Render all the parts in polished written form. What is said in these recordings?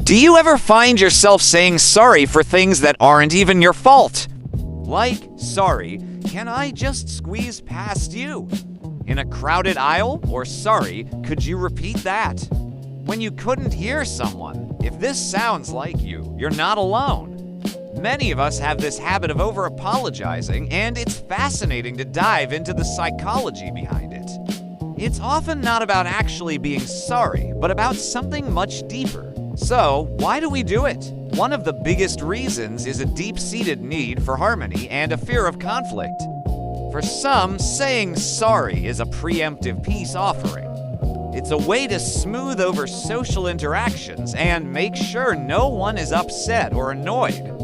Do you ever find yourself saying sorry for things that aren't even your fault? Like, sorry, can I just squeeze past you? In a crowded aisle? Or sorry, could you repeat that? When you couldn't hear someone, if this sounds like you, you're not alone. Many of us have this habit of over-apologizing, and it's fascinating to dive into the psychology behind it. It's often not about actually being sorry, but about something much deeper. So, why do we do it? One of the biggest reasons is a deep-seated need for harmony and a fear of conflict. For some, saying sorry is a preemptive peace offering. It's a way to smooth over social interactions and make sure no one is upset or annoyed.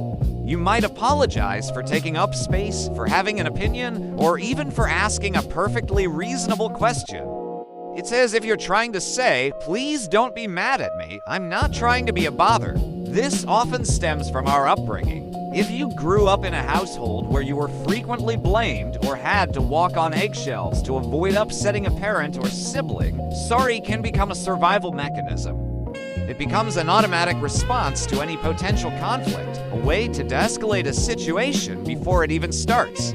You might apologize for taking up space, for having an opinion, or even for asking a perfectly reasonable question. It's as if you're trying to say, please don't be mad at me, I'm not trying to be a bother. This often stems from our upbringing. If you grew up in a household where you were frequently blamed or had to walk on eggshells to avoid upsetting a parent or sibling, sorry can become a survival mechanism. It becomes an automatic response to any potential conflict, a way to de-escalate a situation before it even starts.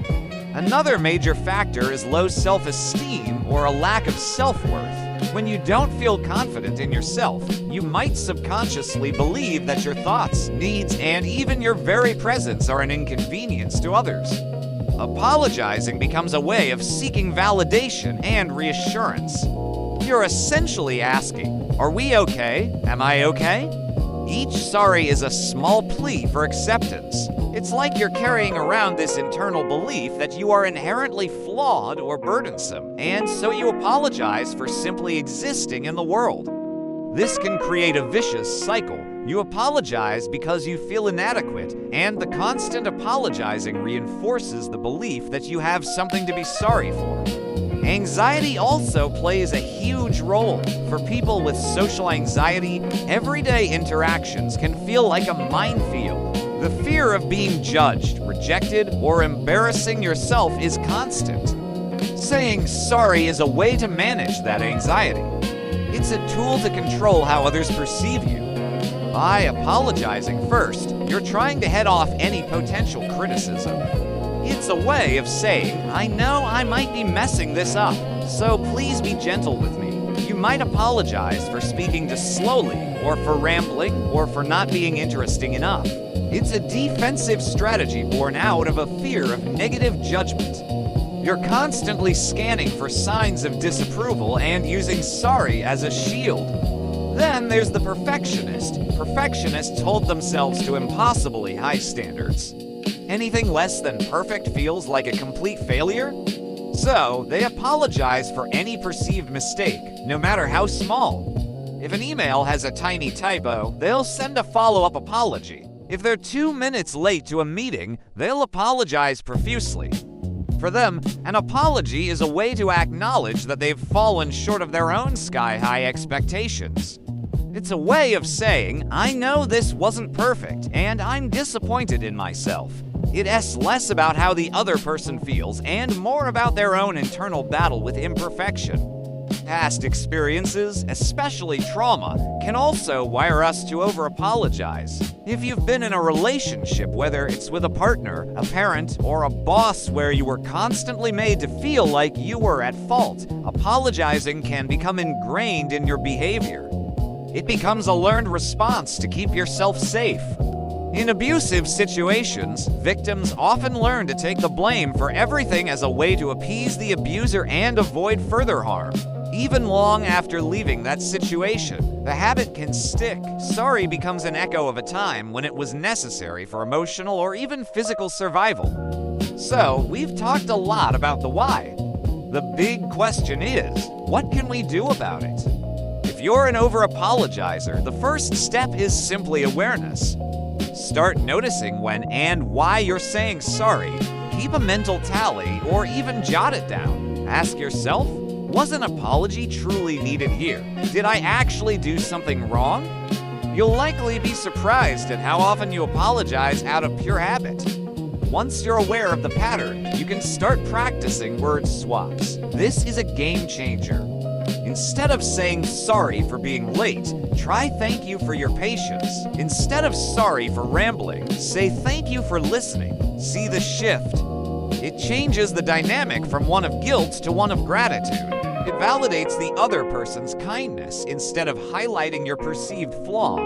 Another major factor is low self-esteem or a lack of self-worth. When you don't feel confident in yourself, you might subconsciously believe that your thoughts, needs, and even your very presence are an inconvenience to others. Apologizing becomes a way of seeking validation and reassurance. You're essentially asking, are we okay? Am I okay? Each sorry is a small plea for acceptance. It's like you're carrying around this internal belief that you are inherently flawed or burdensome, and so you apologize for simply existing in the world. This can create a vicious cycle. You apologize because you feel inadequate, and the constant apologizing reinforces the belief that you have something to be sorry for. Anxiety also plays a huge role. For people with social anxiety, everyday interactions can feel like a minefield. The fear of being judged, rejected, or embarrassing yourself is constant. Saying sorry is a way to manage that anxiety. It's a tool to control how others perceive you. By apologizing first, you're trying to head off any potential criticism. It's a way of saying, I know I might be messing this up, so please be gentle with me. You might apologize for speaking too slowly, or for rambling, or for not being interesting enough. It's a defensive strategy born out of a fear of negative judgment. You're constantly scanning for signs of disapproval and using sorry as a shield. Then there's the perfectionist. Perfectionists hold themselves to impossibly high standards. Anything less than perfect feels like a complete failure. So, they apologize for any perceived mistake, no matter how small. If an email has a tiny typo, they'll send a follow-up apology. If they're 2 minutes late to a meeting, they'll apologize profusely. For them, an apology is a way to acknowledge that they've fallen short of their own sky-high expectations. It's a way of saying, I know this wasn't perfect, and I'm disappointed in myself. It's less about how the other person feels and more about their own internal battle with imperfection. Past experiences, especially trauma, can also wire us to over-apologize. If you've been in a relationship, whether it's with a partner, a parent, or a boss where you were constantly made to feel like you were at fault, apologizing can become ingrained in your behavior. It becomes a learned response to keep yourself safe. In abusive situations, victims often learn to take the blame for everything as a way to appease the abuser and avoid further harm. Even long after leaving that situation, the habit can stick. Sorry becomes an echo of a time when it was necessary for emotional or even physical survival. So, we've talked a lot about the why. The big question is, what can we do about it? If you're an over-apologizer, the first step is simply awareness. Start noticing when and why you're saying sorry. Keep a mental tally or even jot it down. Ask yourself, was an apology truly needed here? Did I actually do something wrong? You'll likely be surprised at how often you apologize out of pure habit. Once you're aware of the pattern, you can start practicing word swaps. This is a game changer. Instead of saying sorry for being late, try thank you for your patience. Instead of sorry for rambling, say thank you for listening. See the shift? It changes the dynamic from one of guilt to one of gratitude. It validates the other person's kindness instead of highlighting your perceived flaw.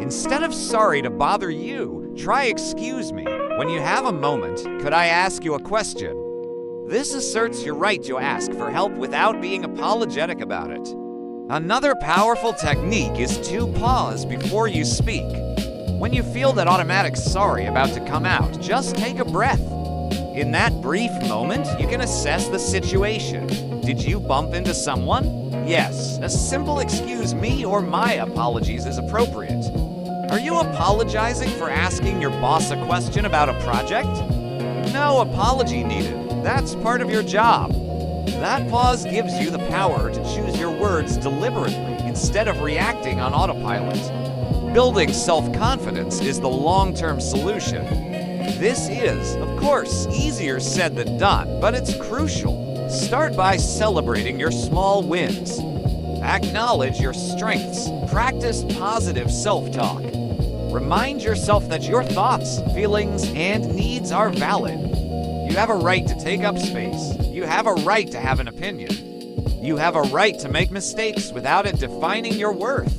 Instead of sorry to bother you, try excuse me. When you have a moment, could I ask you a question? This asserts your right to ask for help without being apologetic about it. Another powerful technique is to pause before you speak. When you feel that automatic sorry about to come out, just take a breath. In that brief moment, you can assess the situation. Did you bump into someone? Yes, a simple excuse me or my apologies is appropriate. Are you apologizing for asking your boss a question about a project? No apology needed. That's part of your job. That pause gives you the power to choose your words deliberately instead of reacting on autopilot. Building self-confidence is the long-term solution. This is, of course, easier said than done, but it's crucial. Start by celebrating your small wins. Acknowledge your strengths. Practice positive self-talk. Remind yourself that your thoughts, feelings, and needs are valid. You have a right to take up space. You have a right to have an opinion. You have a right to make mistakes without it defining your worth.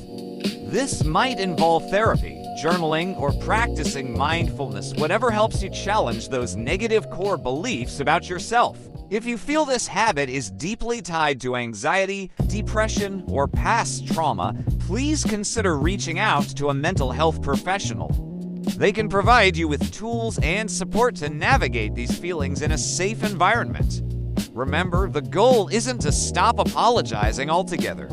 This might involve therapy, journaling, or practicing mindfulness, whatever helps you challenge those negative core beliefs about yourself. If you feel this habit is deeply tied to anxiety, depression, or past trauma, please consider reaching out to a mental health professional. They can provide you with tools and support to navigate these feelings in a safe environment. Remember, the goal isn't to stop apologizing altogether.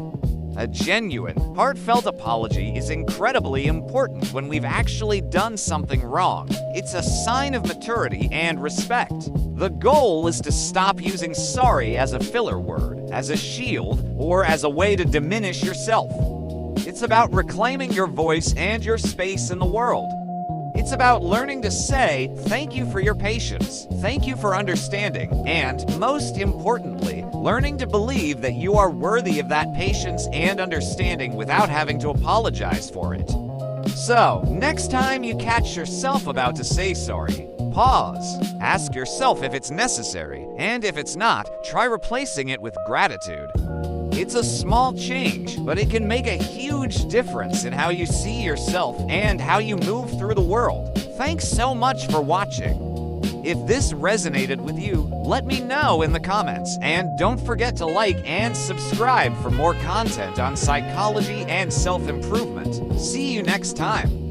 A genuine, heartfelt apology is incredibly important when we've actually done something wrong. It's a sign of maturity and respect. The goal is to stop using sorry as a filler word, as a shield, or as a way to diminish yourself. It's about reclaiming your voice and your space in the world. It's about learning to say, thank you for your patience, thank you for understanding, and, most importantly, learning to believe that you are worthy of that patience and understanding without having to apologize for it. So, next time you catch yourself about to say sorry, pause, ask yourself if it's necessary, and if it's not, try replacing it with gratitude. It's a small change, but it can make a huge difference in how you see yourself and how you move through the world. Thanks so much for watching. If this resonated with you, let me know in the comments, and don't forget to like and subscribe for more content on psychology and self-improvement. See you next time.